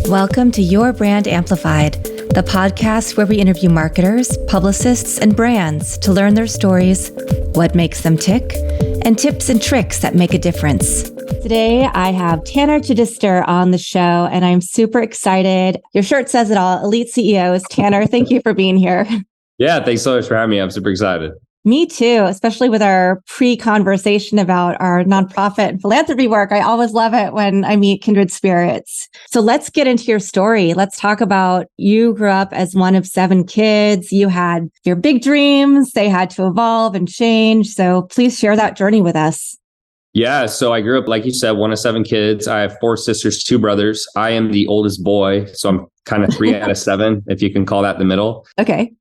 Welcome to Your Brand Amplified, the podcast where we interview marketers, publicists, and brands to learn their stories, what makes them tick, and tips and tricks that make a difference. Today, I have Tanner Chidester on the show, and I'm super excited. Your shirt says it all. Elite CEOs. Tanner, thank you for being here. Yeah, thanks so much for having me. I'm super excited. Me too, especially with our pre-conversation about our nonprofit and philanthropy work. I always love it when I meet kindred spirits. So let's get into your story. Let's talk about you grew up as one of 7 kids. You had your big dreams. They had to evolve and change. So please share that journey with us. Yeah, so I grew up, like you said, one of 7 kids. I have 4 sisters, 2 brothers. I am the oldest boy, so I'm kind of 3 out of 7, if you can call that the middle. Okay.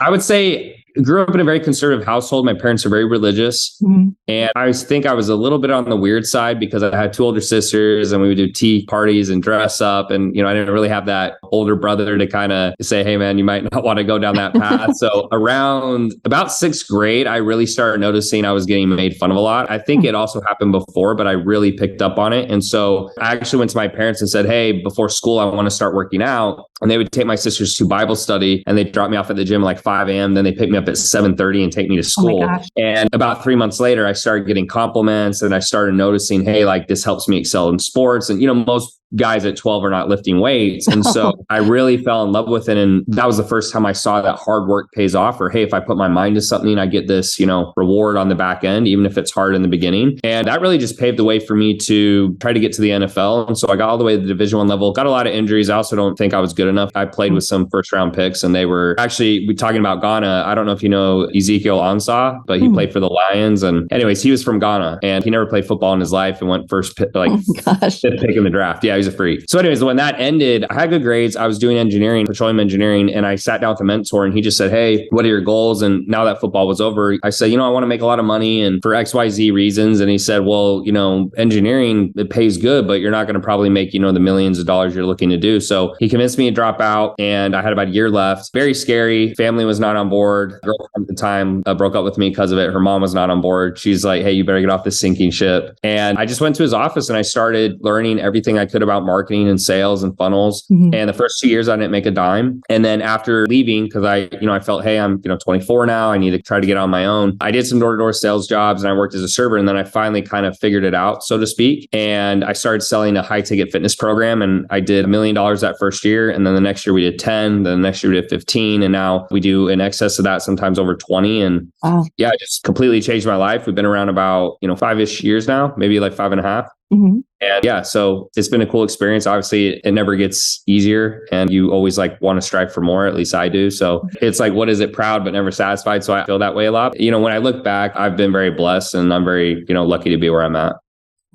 I would say grew up in a very conservative household. My parents are very religious. Mm-hmm. And I think I was a little bit on the weird side because I had 2 older sisters and we would do tea parties and dress up. And, I didn't really have that older brother to kind of say, hey, man, you might not want to go down that path. So around about 6th grade, I really started noticing I was getting made fun of a lot. I think it also happened before, but I really picked up on it. And so I actually went to my parents and said, hey, before school, I want to start working out. And they would take my sisters to Bible study and they'd drop me off at the gym at like 5 a.m. Then they pick me up at 7:30 and take me to school. Oh, and about 3 months later, I started getting compliments and I started noticing, hey, like this helps me excel in sports. And, most guys at 12 are not lifting weights. And so I really fell in love with it. And that was the first time I saw that hard work pays off, or, hey, if I put my mind to something, I get this, reward on the back end, even if it's hard in the beginning. And that really just paved the way for me to try to get to the NFL. And so I got all the way to the Division I level, got a lot of injuries. I also don't think I was good enough. I played with some first round picks and they were actually, we're talking about Ghana. I don't know if you know Ezekiel Ansah, but he played for the Lions. And anyways, he was from Ghana and he never played football in his life and went fifth pick in the draft. Yeah, he's a freak. So anyways, when that ended, I had good grades. I was doing engineering, petroleum engineering, and I sat down with a mentor and he just said, hey, what are your goals? And now that football was over, I said, I want to make a lot of money and for XYZ reasons. And he said, well, engineering, it pays good, but you're not going to probably make, the millions of dollars you're looking to do. So he convinced me to drop out and I had about a year left. Very scary. Family was not on board. Girlfriend at the time broke up with me because of it. Her mom was not on board. She's like, hey, you better get off this sinking ship. And I just went to his office and I started learning everything I could about marketing and sales and funnels. Mm-hmm. And the first 2 years I didn't make a dime. And then after leaving, because I felt, hey, I'm 24 now, I need to try to get on my own. I did some door-to-door sales jobs and I worked as a server. And then I finally kind of figured it out, so to speak. And I started selling a high ticket fitness program. And I did $1 million that first year. And then the next year we did 10, then the next year we did 15. And now we do in excess of that, sometimes over 20. And yeah, it just completely changed my life. We've been around about, 5-ish years now, maybe like 5.5. Mm-hmm. And yeah, so it's been a cool experience. Obviously, it never gets easier and you always want to strive for more. At least I do. So it's like, what is it? Proud, but never satisfied. So I feel that way a lot. When I look back, I've been very blessed and I'm very, lucky to be where I'm at.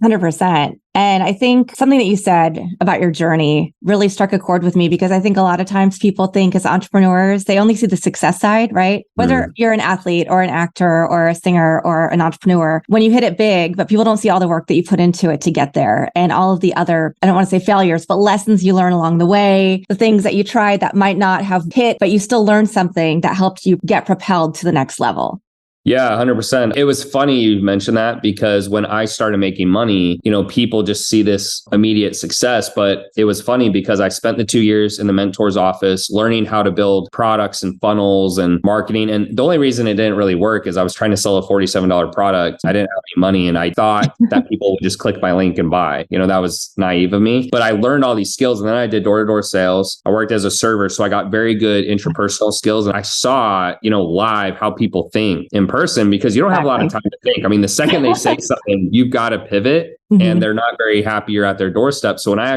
100%. And I think something that you said about your journey really struck a chord with me because I think a lot of times people think as entrepreneurs, they only see the success side, right? Whether you're an athlete or an actor or a singer or an entrepreneur, when you hit it big, but people don't see all the work that you put into it to get there and all of the other, I don't want to say failures, but lessons you learn along the way, the things that you tried that might not have hit, but you still learned something that helped you get propelled to the next level. Yeah, 100%. It was funny you mentioned that because when I started making money, people just see this immediate success. But it was funny because I spent the 2 years in the mentor's office learning how to build products and funnels and marketing. And the only reason it didn't really work is I was trying to sell a $47 product. I didn't have any money and I thought that people would just click my link and buy. That was naive of me. But I learned all these skills and then I did door-to-door sales. I worked as a server. So I got very good intrapersonal skills and I saw, live how people think in person because you don't have a lot of time to think. I mean, the second they say something, you've got to pivot and they're not very happy you're at their doorstep. So when I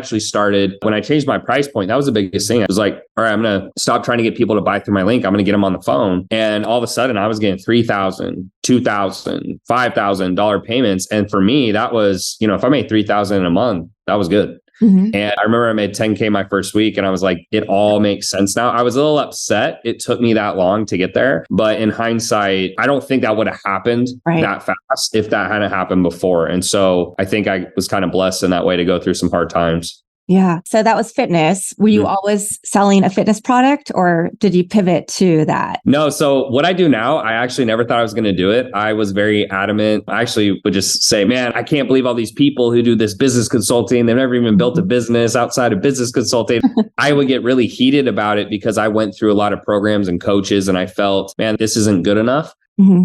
changed my price point, that was the biggest thing. I was like, all right, I'm going to stop trying to get people to buy through my link. I'm going to get them on the phone. And all of a sudden I was getting $3,000, $2,000, $5,000 payments. And for me, that was, if I made $3,000 in a month, that was good. Mm-hmm. And I remember I made 10K my first week and I was like, it all makes sense now. I was a little upset. It took me that long to get there. But in hindsight, I don't think that would have happened that fast if that hadn't happened before. And so I think I was kind of blessed in that way to go through some hard times. Yeah. So that was fitness. Were you always selling a fitness product or did you pivot to that? No. So what I do now, I actually never thought I was going to do it. I was very adamant. I actually would just say, man, I can't believe all these people who do this business consulting. They've never even built a business outside of business consulting. I would get really heated about it because I went through a lot of programs and coaches and I felt, man, this isn't good enough.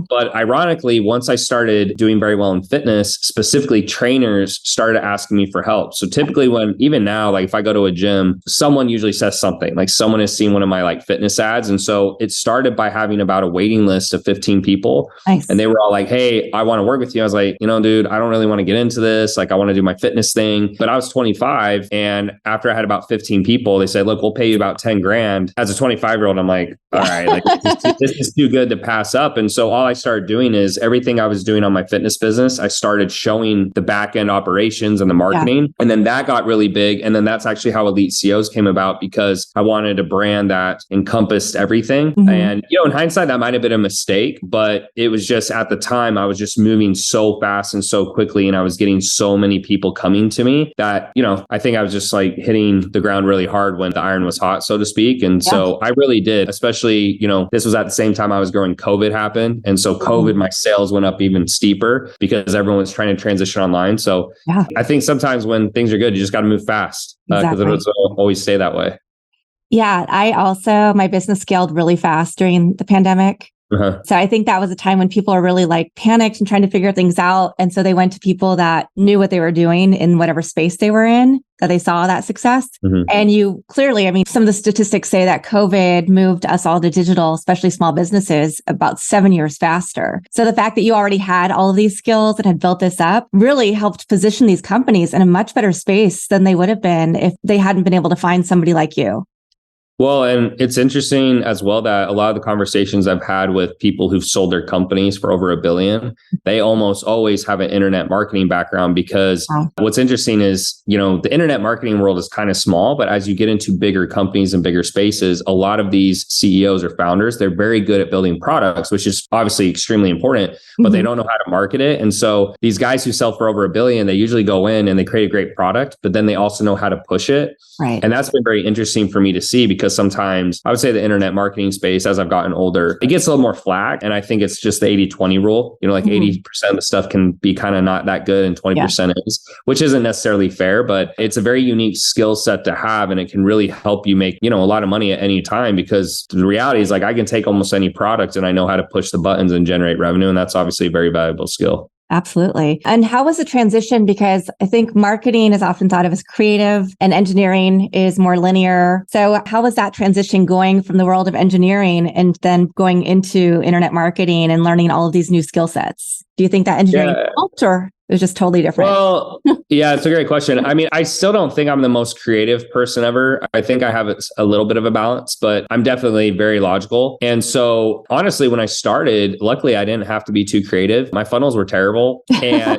But ironically, once I started doing very well in fitness, specifically trainers started asking me for help. So typically even now, like if I go to a gym, someone usually says something like someone has seen one of my like fitness ads. And so it started by having about a waiting list of 15 people. Nice. And they were all like, hey, I want to work with you. I was like, dude, I don't really want to get into this. Like I want to do my fitness thing. But I was 25. And after I had about 15 people, they said, look, we'll pay you about 10 grand. As a 25-year-old, I'm like, all right, like this is too good to pass up. And so all I started doing is everything I was doing on my fitness business, I started showing the back end operations and the marketing. Yeah. And then that got really big. And then that's actually how Elite CEOs came about because I wanted a brand that encompassed everything. And, in hindsight, that might have been a mistake, but it was just at the time, I was just moving so fast and so quickly. And I was getting so many people coming to me that, I think I was just like hitting the ground really hard when the iron was hot, so to speak. And so I really did, especially, this was at the same time I was growing, COVID happened. And so COVID, my sales went up even steeper because everyone was trying to transition online. So I think sometimes when things are good, you just got to move fast because it doesn't always stay that way. Yeah. My business scaled really fast during the pandemic. So I think that was a time when people are really like panicked and trying to figure things out. And so they went to people that knew what they were doing in whatever space they were in, that they saw that success. And you clearly, some of the statistics say that COVID moved us all to digital, especially small businesses, about 7 years faster. So the fact that you already had all of these skills and had built this up really helped position these companies in a much better space than they would have been if they hadn't been able to find somebody like you. Well, and it's interesting as well that a lot of the conversations I've had with people who've sold their companies for over $1 billion, they almost always have an internet marketing background because what's interesting is, the internet marketing world is kind of small, but as you get into bigger companies and bigger spaces, a lot of these CEOs or founders, they're very good at building products, which is obviously extremely important, but they don't know how to market it. And so these guys who sell for over $1 billion, they usually go in and they create a great product, but then they also know how to push it. Right. And that's been very interesting for me to see because sometimes I would say the internet marketing space, as I've gotten older, it gets a little more flack. And I think it's just the 80-20 rule, 80% of the stuff can be kind of not that good and 20% is, which isn't necessarily fair, but it's a very unique skill set to have. And it can really help you make, a lot of money at any time because the reality is like, I can take almost any product and I know how to push the buttons and generate revenue. And that's obviously a very valuable skill. Absolutely. And how was the transition? Because I think marketing is often thought of as creative and engineering is more linear. So how was that transition going from the world of engineering and then going into internet marketing and learning all of these new skill sets? Do you think that engineering helped or it was just totally different? Well, yeah, it's a great question. I still don't think I'm the most creative person ever. I think I have a little bit of a balance, but I'm definitely very logical. And so honestly, when I started, luckily I didn't have to be too creative. My funnels were terrible. And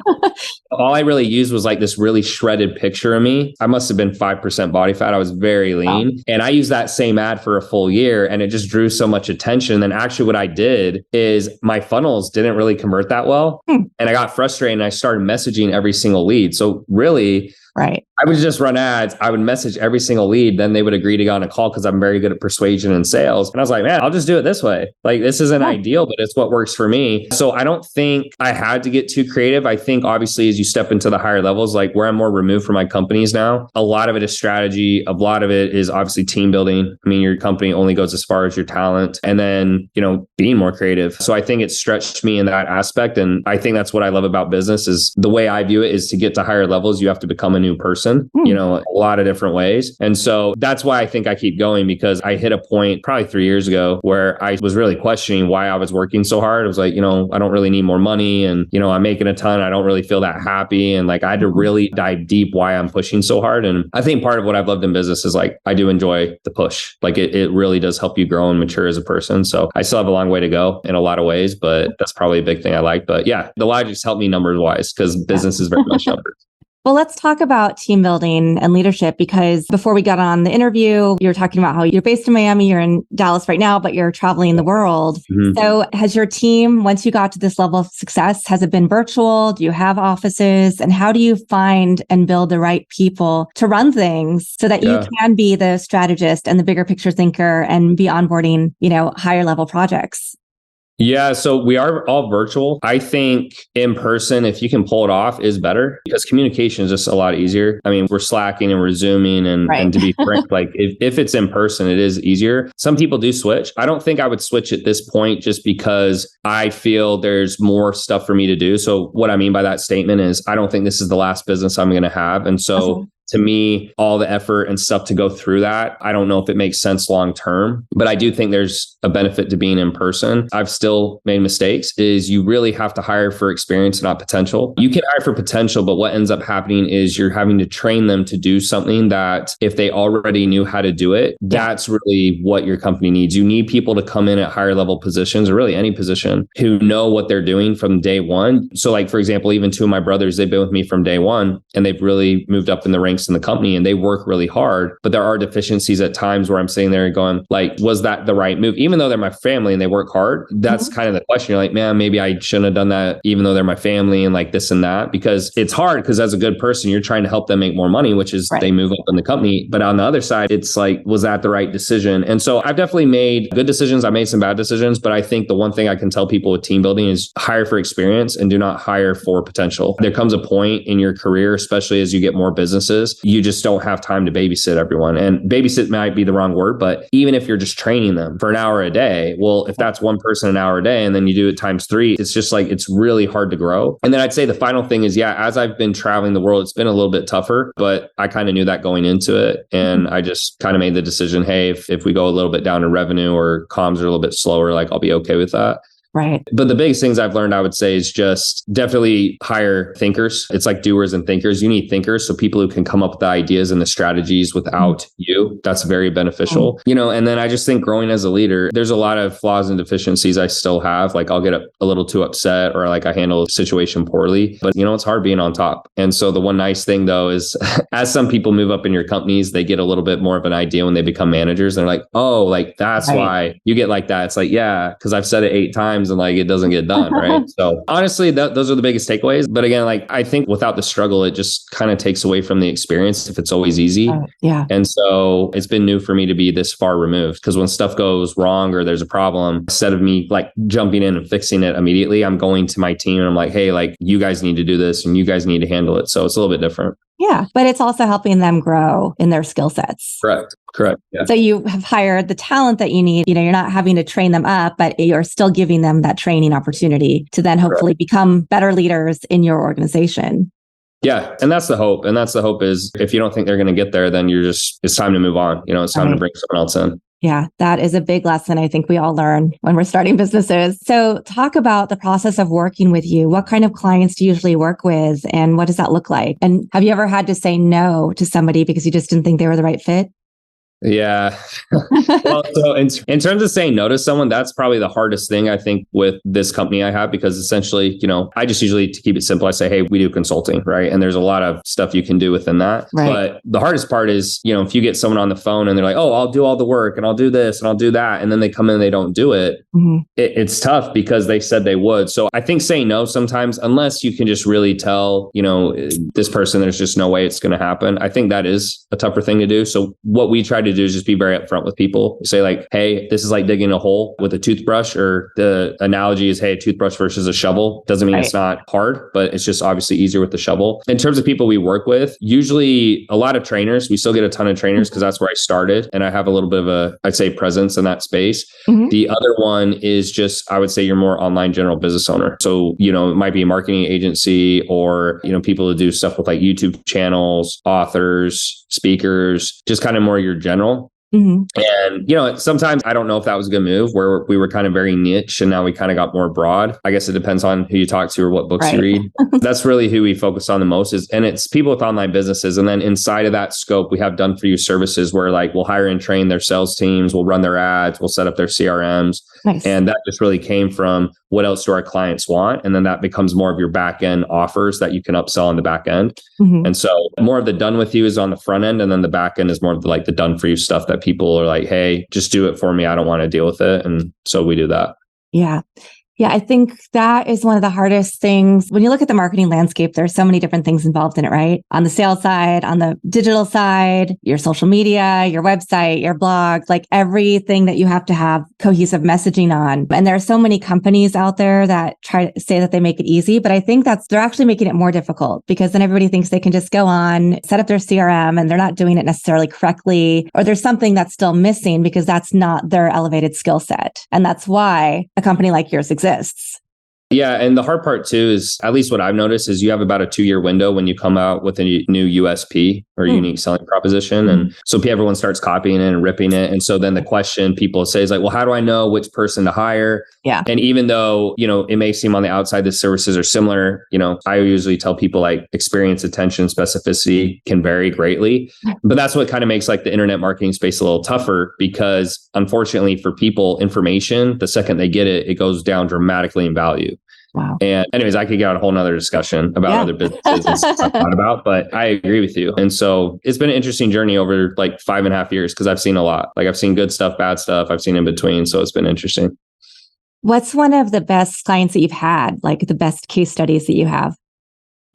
all I really used was like this really shredded picture of me. I must have been 5% body fat. I was very lean. Wow. And I used that same ad for a full year and it just drew so much attention. And actually what I did is my funnels didn't really convert that well. And I got frustrated and I started messaging every single lead. So really, right. I would just run ads. I would message every single lead. Then they would agree to go on a call because I'm very good at persuasion and sales. And I was like, man, I'll just do it this way. Like, this isn't ideal, but it's what works for me. So I don't think I had to get too creative. I think obviously as you step into the higher levels, like where I'm more removed from my companies now, a lot of it is strategy. A lot of it is obviously team building. Your company only goes as far as your talent and then, being more creative. So I think it stretched me in that aspect. And I think that's what I love about business is the way I view it is to get to higher levels, you have to become a new person. A lot of different ways. And so that's why I think I keep going because I hit a point probably 3 years ago where I was really questioning why I was working so hard. I was like, I don't really need more money and, I'm making a ton. I don't really feel that happy. And like, I had to really dive deep why I'm pushing so hard. And I think part of what I've loved in business is like, I do enjoy the push. Like it really does help you grow and mature as a person. So I still have a long way to go in a lot of ways, but that's probably a big thing I like. But yeah, the logics help me numbers wise because business is very much numbers. Well, let's talk about team building and leadership, because before we got on the interview, you were talking about how you're based in Miami, you're in Dallas right now, but you're traveling the world. Mm-hmm. So has your team, once you got to this level of success, has it been virtual? Do you have offices? And how do you find and build the right people to run things so that you can be the strategist and the bigger picture thinker and be onboarding, higher level projects? Yeah, so we are all virtual. I think in person, if you can pull it off, is better because communication is just a lot easier. I mean, we're Slacking and we're Zooming and to be frank, like if it's in person, it is easier. Some people do switch. I don't think I would switch at this point just because I feel there's more stuff for me to do. So what I mean by that statement is I don't think this is the last business I'm going to have. And so to me, all the effort and stuff to go through that, I don't know if it makes sense long term, but I do think there's a benefit to being in person. I've still made mistakes, is you really have to hire for experience, not potential. You can hire for potential, but what ends up happening is you're having to train them to do something that if they already knew how to do it, that's really what your company needs. You need people to come in at higher level positions, or really any position, who know what they're doing from day one. So like, for example, even two of my brothers, they've been with me from day one and they've really moved up in the ranks in the company and they work really hard, but there are deficiencies at times where I'm sitting there and going like, was that the right move? Even though they're my family and they work hard, that's kind of the question. You're like, man, maybe I shouldn't have done that, even though they're my family and like this and that, because it's hard because as a good person, you're trying to help them make more money, which is they move up in the company. But on the other side, it's like, was that the right decision? And so I've definitely made good decisions. I made some bad decisions, but I think the one thing I can tell people with team building is hire for experience and do not hire for potential. There comes a point in your career, especially as you get more businesses, you just don't have time to babysit everyone. And babysit might be the wrong word, but even if you're just training them for an hour a day, well, if that's one person an hour a day and then you do it times 3, it's just like, it's really hard to grow. And then I'd say the final thing is, as I've been traveling the world, it's been a little bit tougher, but I kind of knew that going into it. And I just kind of made the decision, hey, if we go a little bit down in revenue or comms are a little bit slower, like I'll be okay with that. Right. But the biggest things I've learned, I would say, is just definitely hire thinkers. It's like doers and thinkers. You need thinkers. So people who can come up with the ideas and the strategies without you. That's very beneficial. And then I just think growing as a leader, there's a lot of flaws and deficiencies I still have. Like I'll get a little too upset or like I handle a situation poorly, but it's hard being on top. And so the one nice thing though is as some people move up in your companies, they get a little bit more of an idea when they become managers. They're like, oh, like that's why you get like that. It's like, yeah, because I've said it 8 times. And like it doesn't get done, right? So honestly, those are the biggest takeaways. But again, like I think without the struggle, it just kind of takes away from the experience if it's always easy. And so it's been new for me to be this far removed, because when stuff goes wrong or there's a problem, instead of me like jumping in and fixing it immediately, I'm going to my team and I'm like, hey, like you guys need to do this and you guys need to handle it. So it's a little bit different. Yeah, but it's also helping them grow in their skill sets. Correct. Yeah. So you have hired the talent that you need. You're not having to train them up, but you're still giving them that training opportunity to then hopefully become better leaders in your organization. Yeah. And that's the hope. And that's the hope is if you don't think they're going to get there, then it's time to move on. It's time to bring someone else in. Yeah, that is a big lesson I think we all learn when we're starting businesses. So talk about the process of working with you. What kind of clients do you usually work with and what does that look like? And have you ever had to say no to somebody because you just didn't think they were the right fit? Yeah. Well, so in terms of saying no to someone, that's probably the hardest thing I think with this company I have, because essentially, I just usually, to keep it simple, I say, hey, we do consulting, right? And there's a lot of stuff you can do within that. Right. But the hardest part is, if you get someone on the phone and they're like, oh, I'll do all the work and I'll do this and I'll do that. And then they come in and they don't do it. It's tough because they said they would. So I think saying no sometimes, unless you can just really tell, this person, there's just no way it's going to happen. I think that is a tougher thing to do. So what we try to do is just be very upfront with people. Say like, hey, this is like digging a hole with a toothbrush, or the analogy is, hey, a toothbrush versus a shovel. Doesn't mean it's not hard, but it's just obviously easier with the shovel. In terms of people we work with, usually a lot of trainers. We still get a ton of trainers because that's where I started. And I have a little bit of I'd say presence in that space. The other one is just, I would say you're more online general business owner. So, it might be a marketing agency or, people who do stuff with like YouTube channels, authors, speakers, just kind of more your general. And, sometimes I don't know if that was a good move where we were kind of very niche and now we kind of got more broad. I guess it depends on who you talk to or what books you read. That's really who we focus on the most and it's people with online businesses. And then inside of that scope, we have done for you services where like we'll hire and train their sales teams, we'll run their ads, we'll set up their CRMs. Nice. And that just really came from what else do our clients want? And then that becomes more of your back end offers that you can upsell on the back end. And so more of the done with you is on the front end. And then the back end is more of the, like the done for you stuff that people are like, hey, just do it for me. I don't want to deal with it. And so we do that. Yeah. Yeah, I think that is one of the hardest things. When you look at the marketing landscape, there's so many different things involved in it, right? On the sales side, on the digital side, your social media, your website, your blog, like everything that you have to have cohesive messaging on. And there are so many companies out there that try to say that they make it easy, but I think they're actually making it more difficult, because then everybody thinks they can just go on, set up their CRM, and they're not doing it necessarily correctly, or there's something that's still missing because that's not their elevated skill set. And that's why a company like yours exists. Yeah. And the hard part too is, at least what I've noticed, is you have about a 2-year window when you come out with a new USP or unique selling proposition. And so everyone starts copying it and ripping it. And so then the question people say is like, well, how do I know which person to hire? Yeah. And even though, it may seem on the outside the services are similar, I usually tell people like experience, attention, specificity can vary greatly. But that's what kind of makes like the internet marketing space a little tougher, because unfortunately for people, information, the second they get it, it goes down dramatically in value. Wow. And anyways, I could get on a whole nother discussion about other businesses and stuff I've thought about, but I agree with you. And so it's been an interesting journey over like 5.5 years, because I've seen a lot. Like I've seen good stuff, bad stuff. I've seen in between. So it's been interesting. What's one of the best clients that you've had, like the best case studies that you have?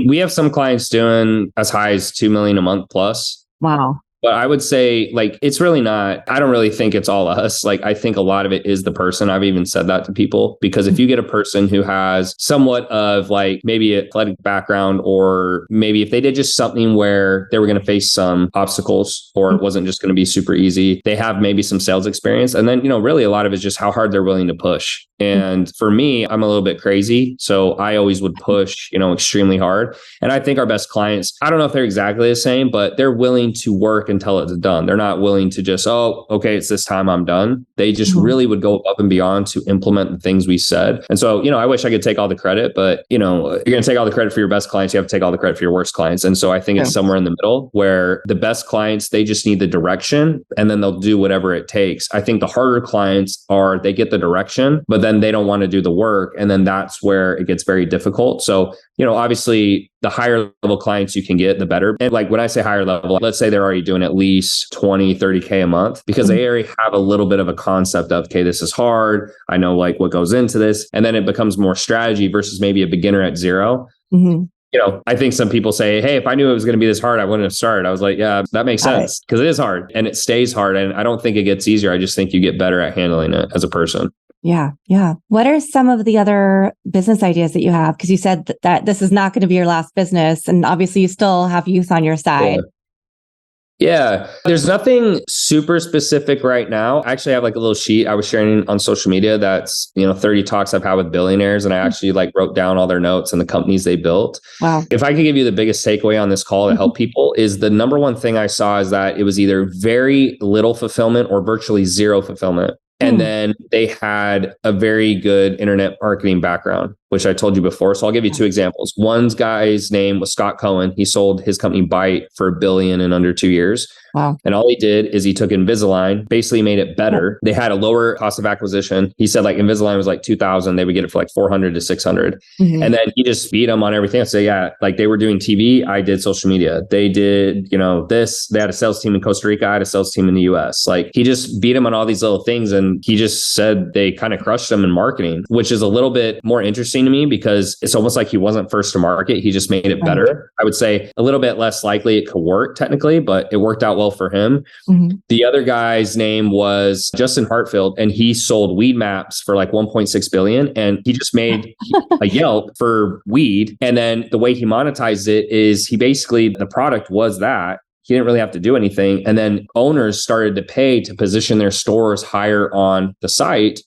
We have some clients doing as high as 2 million a month plus. Wow. But I would say like, it's really not, I don't really think it's all us. Like, I think a lot of it is the person. I've even said that to people, because if you get a person who has somewhat of like maybe an athletic background, or maybe if they did just something where they were going to face some obstacles, or it wasn't just going to be super easy, they have maybe some sales experience. And then, really a lot of it is just how hard they're willing to push. And for me, I'm a little bit crazy. So I always would push, extremely hard. And I think our best clients, I don't know if they're exactly the same, but they're willing to work until it's done. They're not willing to just, oh, okay, it's this time, I'm done. They just really would go up and beyond to implement the things we said. And so, I wish I could take all the credit, but you're going to take all the credit for your best clients. You have to take all the credit for your worst clients. And so I think it's somewhere in the middle, where the best clients, they just need the direction, and then they'll do whatever it takes. I think the harder clients they get the direction, but then they don't want to do the work. And then that's where it gets very difficult. So, obviously the higher level clients you can get, the better. And like when I say higher level, let's say they're already doing at least 20, 30K a month, because they already have a little bit of a concept of, okay, this is hard. I know like what goes into this. And then it becomes more strategy versus maybe a beginner at zero. I think some people say, hey, if I knew it was going to be this hard, I wouldn't have started. I was like, yeah, that makes sense, because it is hard and it stays hard. And I don't think it gets easier. I just think you get better at handling it as a person. Yeah. Yeah. What are some of the other business ideas that you have? Because you said that this is not going to be your last business. And obviously you still have youth on your side. Yeah. There's nothing super specific right now. I actually have like a little sheet I was sharing on social media that's, 30 talks I've had with billionaires. And I actually like wrote down all their notes and the companies they built. Wow. If I could give you the biggest takeaway on this call to help people, is the number one thing I saw is that it was either very little fulfillment or virtually zero fulfillment. And then they had a very good internet marketing background, which I told you before. So I'll give you 2 examples. One guy's name was Scott Cohen. He sold his company Byte for $1 billion in under 2 years. Wow. And all he did is he took Invisalign, basically made it better. They had a lower cost of acquisition. He said like Invisalign was like $2,000. They would get it for like $400 to $600. And then he just beat them on everything. So yeah, like they were doing TV. I did social media. They did, this. They had a sales team in Costa Rica. I had a sales team in the US. Like he just beat them on all these little things. And he just said they kind of crushed them in marketing, which is a little bit more interesting to me, because it's almost like he wasn't first to market. He just made it better. I would say a little bit less likely it could work technically, but it worked out well for him. The other guy's name was Justin Hartfield, and he sold weed maps for like 1.6 billion. And he just made a Yelp for weed. And then the way he monetized it is the product was that. He didn't really have to do anything. And then owners started to pay to position their stores higher on the site.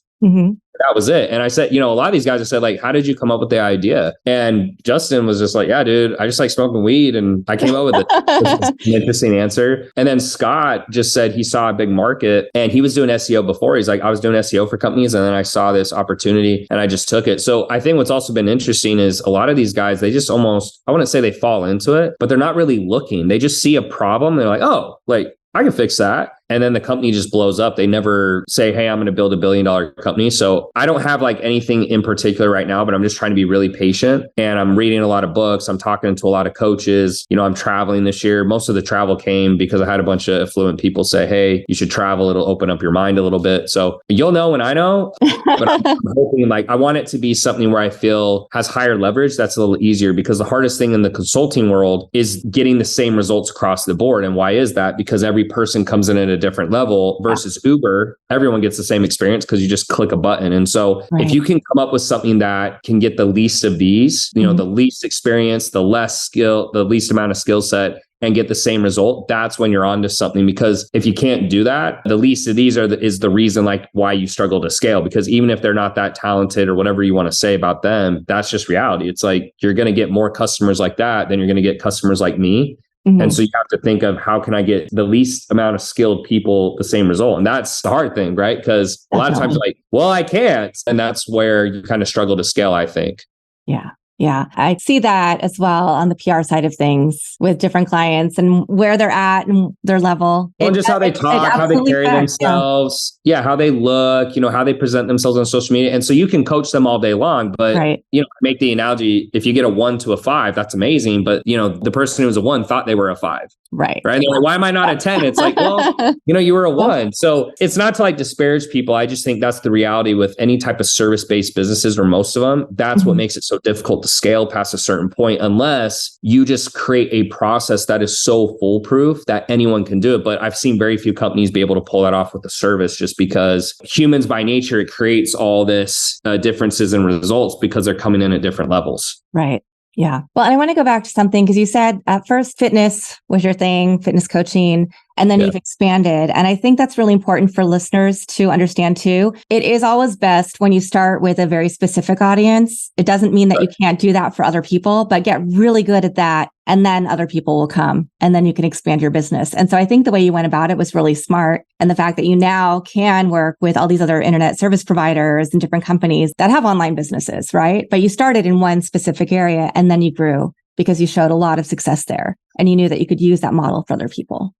That was it. And I said, a lot of these guys have said like, how did you come up with the idea? And Justin was just like, yeah, dude, I just like smoking weed. And I came up with it. It's an interesting answer. And then Scott just said he saw a big market, and he was doing SEO before. He's like, I was doing SEO for companies, and then I saw this opportunity and I just took it. So I think what's also been interesting is a lot of these guys, they just almost, I wouldn't say they fall into it, but they're not really looking. They just see a problem. They're like, oh, like I can fix that. and then the company just blows up. They never say, hey, I'm going to build $1 billion company. So I don't have like anything in particular right now, but I'm just trying to be really patient. And I'm reading a lot of books. I'm talking to a lot of coaches. I'm traveling this year. Most of the travel came because I had a bunch of affluent people say, hey, you should travel. It'll open up your mind a little bit. So you'll know when I know, but I'm hoping like I want it to be something where I feel has higher leverage. That's a little easier because the hardest thing in the consulting world is getting the same results across the board. And why is that? Because every person comes in at a different level versus Uber. Everyone gets the same experience because you just click a button. And so if you can come up with something that can get the least of these, the least experience, the less skill, the least amount of skill set, and get the same result, that's when you're onto something. Because if you can't do that, the least of these is the reason like why you struggle to scale. Because even if they're not that talented or whatever you want to say about them, that's just reality. It's like you're going to get more customers like that than you're going to get customers like me. And so you have to think of how can I get the least amount of skilled people the same result? And that's the hard thing, right? Because a lot of times like, well, I can't. And that's where you kind of struggle to scale, I think. Yeah. Yeah, I see that as well on the PR side of things with different clients and where they're at and their level. Well, just how they talk, how they carry themselves. Yeah, how they look, how they present themselves on social media. And so you can coach them all day long, but make the analogy, if you get a 1 to a 5, that's amazing. But the person who was a 1 thought they were a 5. Right. And they're like, why am I not a 10? It's like, well, you were a 1. So it's not to like disparage people. I just think that's the reality with any type of service-based businesses or most of them. That's what makes it so difficult to scale past a certain point, unless you just create a process that is so foolproof that anyone can do it. But I've seen very few companies be able to pull that off with a service, just because humans by nature, it creates all this differences in results because they're coming in at different levels. Right. Yeah. Well, and I want to go back to something because you said at first fitness was your thing, fitness coaching, and then you've expanded. And I think that's really important for listeners to understand too. It is always best when you start with a very specific audience. It doesn't mean that you can't do that for other people, but get really good at that. And then other people will come and then you can expand your business. And so I think the way you went about it was really smart. And the fact that you now can work with all these other internet service providers and different companies that have online businesses, right? But you started in one specific area and then you grew because you showed a lot of success there and you knew that you could use that model for other people.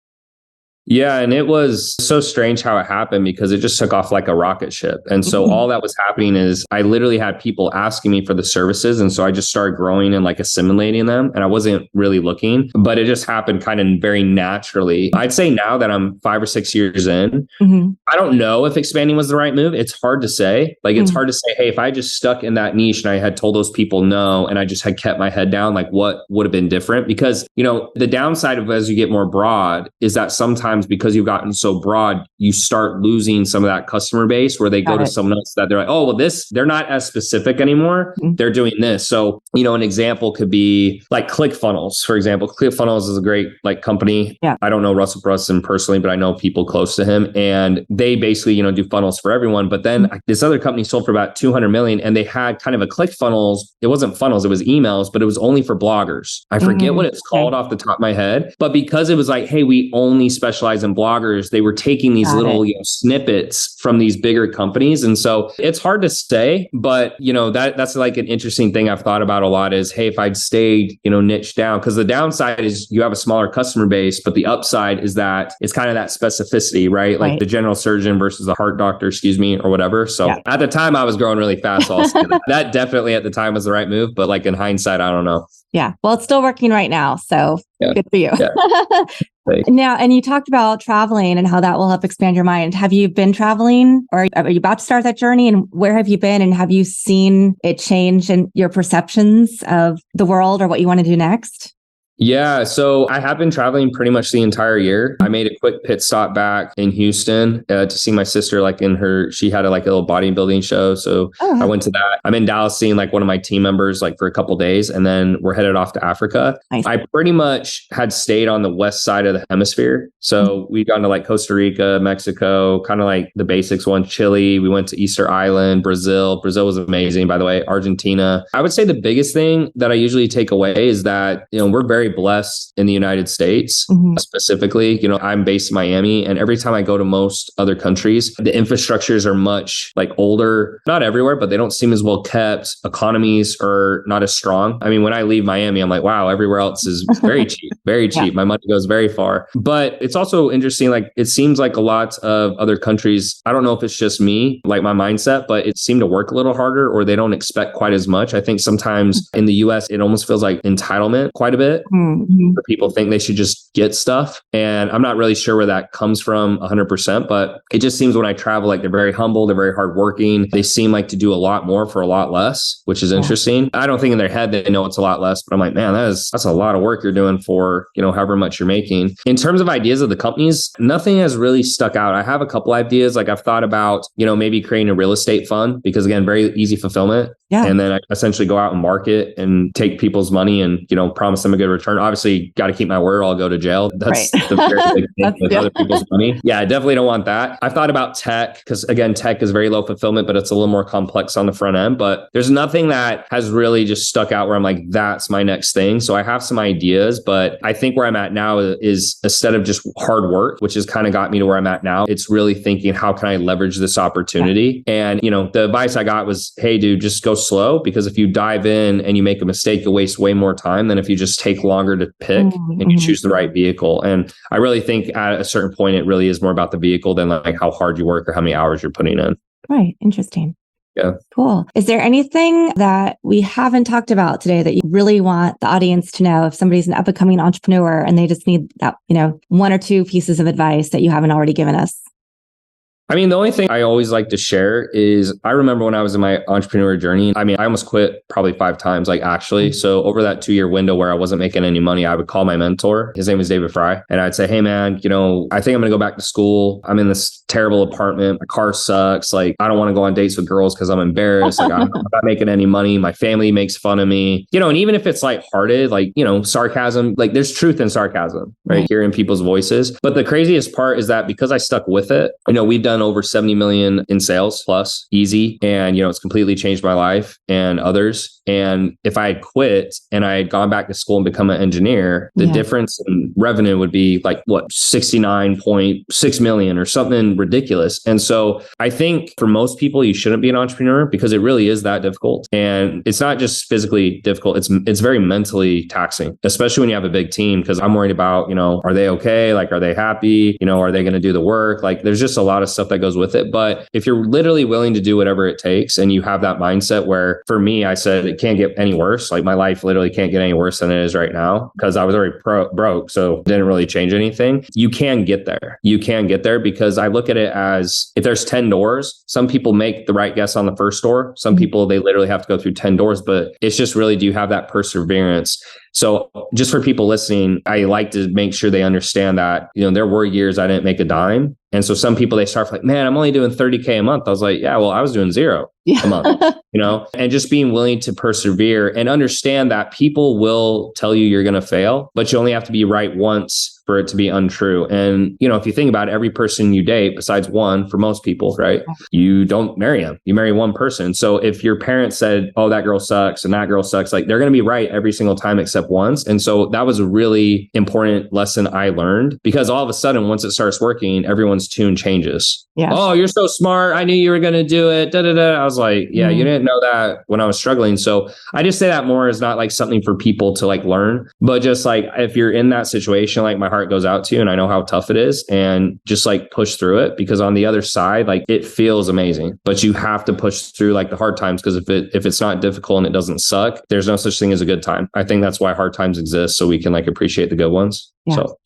Yeah. And it was so strange how it happened because it just took off like a rocket ship. And so all that was happening is I literally had people asking me for the services. And so I just started growing and like assimilating them. And I wasn't really looking, but it just happened kind of very naturally. I'd say now that I'm 5 or 6 years in, I don't know if expanding was the right move. It's hard to say. Like, it's hard to say, hey, if I just stuck in that niche and I had told those people no, and I just had kept my head down, like what would have been different? Because, the downside of as you get more broad is that sometimes because you've gotten so broad, you start losing some of that customer base where they go to someone else that they're like, oh, well, they're not as specific anymore. They're doing this. So, an example could be like ClickFunnels, for example. ClickFunnels is a great company. Yeah. I don't know Russell Brunson personally, but I know people close to him, and they basically, do funnels for everyone. But then this other company sold for about 200 million, and they had kind of a ClickFunnels. It wasn't funnels, it was emails, but it was only for bloggers. I forget what it's called off the top of my head, but because it was like, hey, we only specialize in bloggers, they were taking these little snippets from these bigger companies. And so it's hard to say, but that's like an interesting thing I've thought about a lot is, hey, if I'd stayed, niche down, because the downside is you have a smaller customer base, but the upside is that it's kind of that specificity, right? Like the general surgeon versus the heart doctor, or whatever. So at the time I was growing really fast. Also, that definitely at the time was the right move, but like in hindsight, I don't know. Yeah. Well, it's still working right now. So good for you. Yeah. Now, and you talked about traveling and how that will help expand your mind. Have you been traveling, or are you about to start that journey? And where have you been? And have you seen it change in your perceptions of the world or what you want to do next? Yeah. So I have been traveling pretty much the entire year. I made a quick pit stop back in Houston to see my sister, she had a little bodybuilding show. So I went to that. I'm in Dallas seeing one of my team members for a couple of days, and then we're headed off to Africa. Nice. I pretty much had stayed on the west side of the hemisphere. So we'd gone to Costa Rica, Mexico, kind of the basics one, Chile. We went to Easter Island, Brazil. Brazil was amazing, by the way, Argentina. I would say the biggest thing that I usually take away is that, we're very very blessed in the United States, specifically. I'm based in Miami, and every time I go to most other countries, the infrastructures are much like older, not everywhere, but they don't seem as well kept. Economies are not as strong. I mean, when I leave Miami, I'm like, wow, everywhere else is very cheap, very cheap. Yeah. My money goes very far. But it's also interesting. Like, it seems like a lot of other countries, I don't know if it's just me, like my mindset, but it seemed to work a little harder, or they don't expect quite as much. I think sometimes in the US, it almost feels like entitlement quite a bit. People think they should just get stuff. And I'm not really sure where that comes from 100%, but it just seems when I travel, like they're very humble, they're very hardworking. They seem like to do a lot more for a lot less, which is interesting. I don't think in their head they know it's a lot less, but I'm like, man, that's a lot of work you're doing for, however much you're making. In terms of ideas of the companies, nothing has really stuck out. I have a couple ideas. Like I've thought about, maybe creating a real estate fund, because again, very easy fulfillment. Yeah. And then I essentially go out and market and take people's money and, promise them a good return. Obviously, got to keep my word or I'll go to jail. That's right. The very big thing with other people's money. Yeah, I definitely don't want that. I've thought about tech, because again, tech is very low fulfillment, but it's a little more complex on the front end. But there's nothing that has really just stuck out where I'm like, that's my next thing. So I have some ideas, but I think where I'm at now is, instead of just hard work, which has kind of got me to where I'm at now, it's really thinking, how can I leverage this opportunity? Yeah. And, the advice I got was, hey, dude, just go slow, because if you dive in and you make a mistake, you'll waste way more time than if you just take longer to pick and you choose the right vehicle. And I really think at a certain point, it really is more about the vehicle than like how hard you work or how many hours you're putting in. Right. Interesting. Yeah. Cool. Is there anything that we haven't talked about today that you really want the audience to know if somebody's an up-and-coming entrepreneur and they just need that, one or two pieces of advice that you haven't already given us? I mean, the only thing I always like to share is I remember when I was in my entrepreneur journey, I mean, I almost quit probably 5 times, like actually. So over that 2-year window where I wasn't making any money, I would call my mentor. His name was David Fry. And I'd say, hey, man, I think I'm going to go back to school. I'm in this terrible apartment. My car sucks. Like, I don't want to go on dates with girls because I'm embarrassed. Like, I'm not making any money. My family makes fun of me. And even if it's lighthearted, like, sarcasm, like there's truth in sarcasm, right? Hearing people's voices. But the craziest part is that because I stuck with it, we've done over 70 million in sales plus easy. And, it's completely changed my life and others. And if I had quit and I had gone back to school and become an engineer, the difference in revenue would be like 69.6 million or something ridiculous. And so I think for most people, you shouldn't be an entrepreneur because it really is that difficult. And it's not just physically difficult. It's very mentally taxing, especially when you have a big team, because I'm worried about, are they okay? Like, are they happy? Are they going to do the work? Like, there's just a lot of stuff that goes with it. But if you're literally willing to do whatever it takes and you have that mindset where, for me, I said it can't get any worse. Like, my life literally can't get any worse than it is right now because I was already broke. So it didn't really change anything. You can get there. You can get there because I look at it as if there's 10 doors, some people make the right guess on the first door. Some people, they literally have to go through 10 doors, but it's just really, do you have that perseverance? So just for people listening, I like to make sure they understand that, there were years I didn't make a dime. And so some people, they start like, man, I'm only doing 30K a month. I was like, yeah, well, I was doing 0 a month, and just being willing to persevere and understand that people will tell you you're going to fail, but you only have to be right once for it to be untrue. And, if you think about it, every person you date, besides one, for most people, right? You don't marry them. You marry one person. So if your parents said, oh, that girl sucks and that girl sucks, like they're going to be right every single time except once. And so that was a really important lesson I learned, because all of a sudden, once it starts working, everyone's tune changes. Yeah. Oh, you're so smart. I knew you were going to do it. Da, da, da. I was like, yeah, you didn't know that when I was struggling. So I just say that more as not like something for people to like learn, but just like, if you're in that situation, like my heart goes out to you and I know how tough it is, and just like push through it, because on the other side, like it feels amazing, but you have to push through like the hard times. Because if it's not difficult and it doesn't suck, there's no such thing as a good time. I think that's why hard times exist, so we can like appreciate the good ones. Yeah. So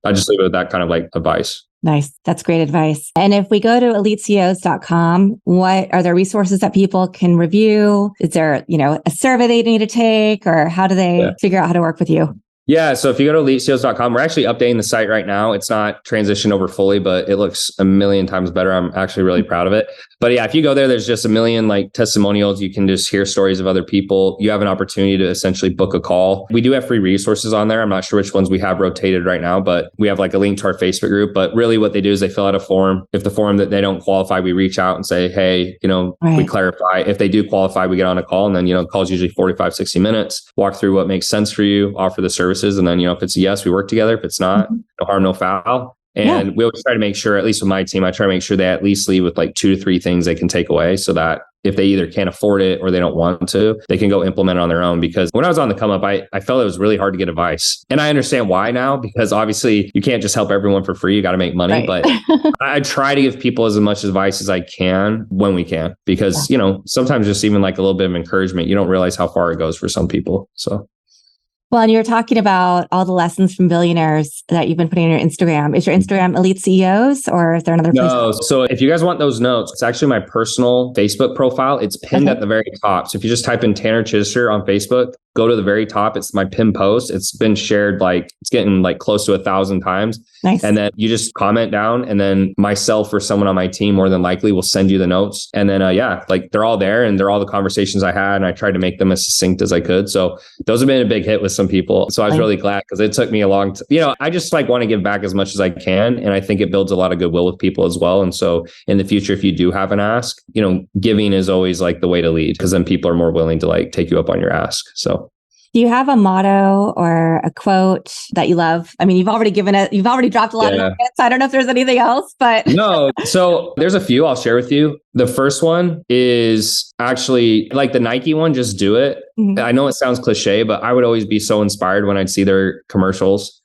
I just leave it with that kind of like advice. Nice. That's great advice. And if we go to eliteCEOs.com, what are there resources that people can review? Is there, a survey they need to take, or how do they figure out how to work with you? Yeah. So if you go to eliteCEOs.com, we're actually updating the site right now. It's not transitioned over fully, but it looks a million times better. I'm actually really proud of it. But yeah, if you go there, there's just a million like testimonials. You can just hear stories of other people. You have an opportunity to essentially book a call. We do have free resources on there. I'm not sure which ones we have rotated right now, but we have like a link to our Facebook group. But really what they do is they fill out a form. If the form that they don't qualify, we reach out and say, hey, we clarify. If they do qualify, we get on a call, and then, the call is usually 45, 60 minutes, walk through what makes sense for you, offer the service services. And then, if it's a yes, we work together. If it's not, no harm, no foul. And we always try to make sure, at least with my team, I try to make sure they at least leave with like 2 to 3 things they can take away, so that if they either can't afford it or they don't want to, they can go implement it on their own. Because when I was on the come up, I felt it was really hard to get advice. And I understand why now, because obviously you can't just help everyone for free. You got to make money. Right. But I try to give people as much advice as I can when we can, because, sometimes just even like a little bit of encouragement, you don't realize how far it goes for some people. So. Well, and you were talking about all the lessons from billionaires that you've been putting on your Instagram. Is your Instagram Elite CEOs, or is there another place? No. So if you guys want those notes, it's actually my personal Facebook profile. It's pinned at the very top. So if you just type in Tanner Chidester on Facebook, go to the very top. It's my pinned post. It's been shared it's getting like close to 1,000 times. Nice. And then you just comment down, and then myself or someone on my team more than likely will send you the notes. And then, they're all there, and they're all the conversations I had, and I tried to make them as succinct as I could. So those have been a big hit with some people. So I was really glad, because it took me a long time. I just want to give back as much as I can. And I think it builds a lot of goodwill with people as well. And so in the future, if you do have an ask, giving is always like the way to lead, because then people are more willing to take you up on your ask. So. Do you have a motto or a quote that you love? I mean, you've already dropped a lot of nuggets. I don't know if there's anything else, but. No. So there's a few I'll share with you. The first one is actually like the Nike one, just do it. Mm-hmm. I know it sounds cliche, but I would always be so inspired when I'd see their commercials.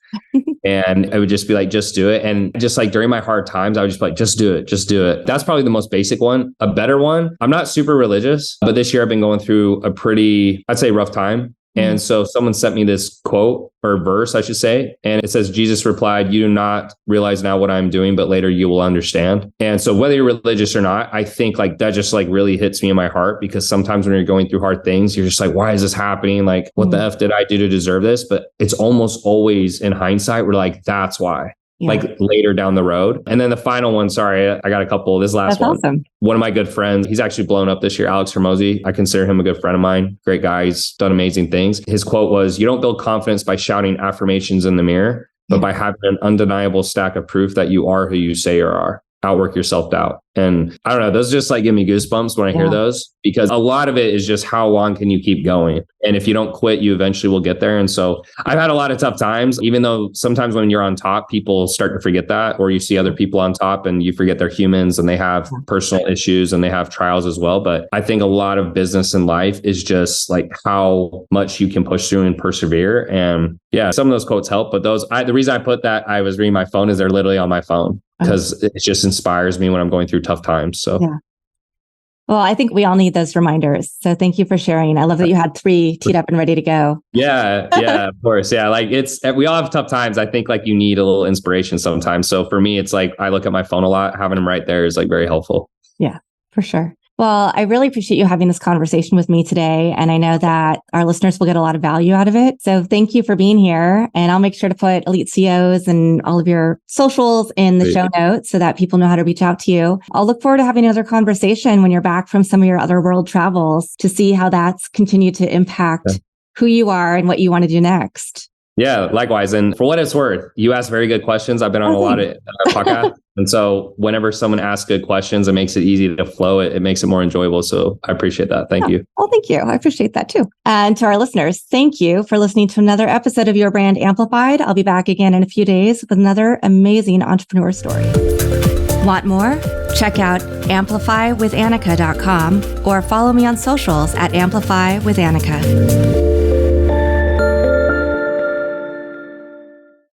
And I would just be like, just do it. And just like during my hard times, I would just be like, just do it. Just do it. That's probably the most basic one. A better one. I'm not super religious, but this year I've been going through a pretty, I'd say, rough time. And so someone sent me this quote, or verse, I should say. And it says, Jesus replied, "You do not realize now what I'm doing, but later you will understand." And so whether you're religious or not, I think that just really hits me in my heart, because sometimes when you're going through hard things, you're just like, why is this happening? Like, what the F did I do to deserve this? But it's almost always in hindsight, we're like, that's why. Like later down the road. And then the final one, sorry, I got a couple. This last one. Awesome. One of my good friends, he's actually blown up this year, Alex Hermosi. I consider him a good friend of mine. Great guy. He's done amazing things. His quote was, "You don't build confidence by shouting affirmations in the mirror, but by having an undeniable stack of proof that you are who you say you are. Outwork your self-doubt." And I don't know, those just give me goosebumps when I hear those, because a lot of it is just how long can you keep going? And if you don't quit, you eventually will get there. And so I've had a lot of tough times, even though sometimes when you're on top, people start to forget that, or you see other people on top and you forget they're humans and they have personal issues and they have trials as well. But I think a lot of business in life is just how much you can push through and persevere. And some of those quotes help, but the reason I put that, I was reading my phone, is they're literally on my phone, because it just inspires me when I'm going through tough times. So, well, I think we all need those reminders. So thank you for sharing. I love that you had 3 teed up and ready to go. Yeah, of course. Yeah. We all have tough times. I think you need a little inspiration sometimes. So for me, it's I look at my phone a lot. Having them right there is very helpful. Yeah, for sure. Well, I really appreciate you having this conversation with me today. And I know that our listeners will get a lot of value out of it. So thank you for being here. And I'll make sure to put Elite CEOs and all of your socials in the show notes so that people know how to reach out to you. I'll look forward to having another conversation when you're back from some of your other world travels to see how that's continued to impact who you are and what you want to do next. Yeah, likewise. And for what it's worth, you ask very good questions. I've been on a lot of podcasts. And so whenever someone asks good questions, it makes it easy to flow. It makes it more enjoyable. So I appreciate that. Thank you. Well, thank you. I appreciate that too. And to our listeners, thank you for listening to another episode of Your Brand Amplified. I'll be back again in a few days with another amazing entrepreneur story. Want more? Check out amplifywithannika.com or follow me on socials at amplifywithannika.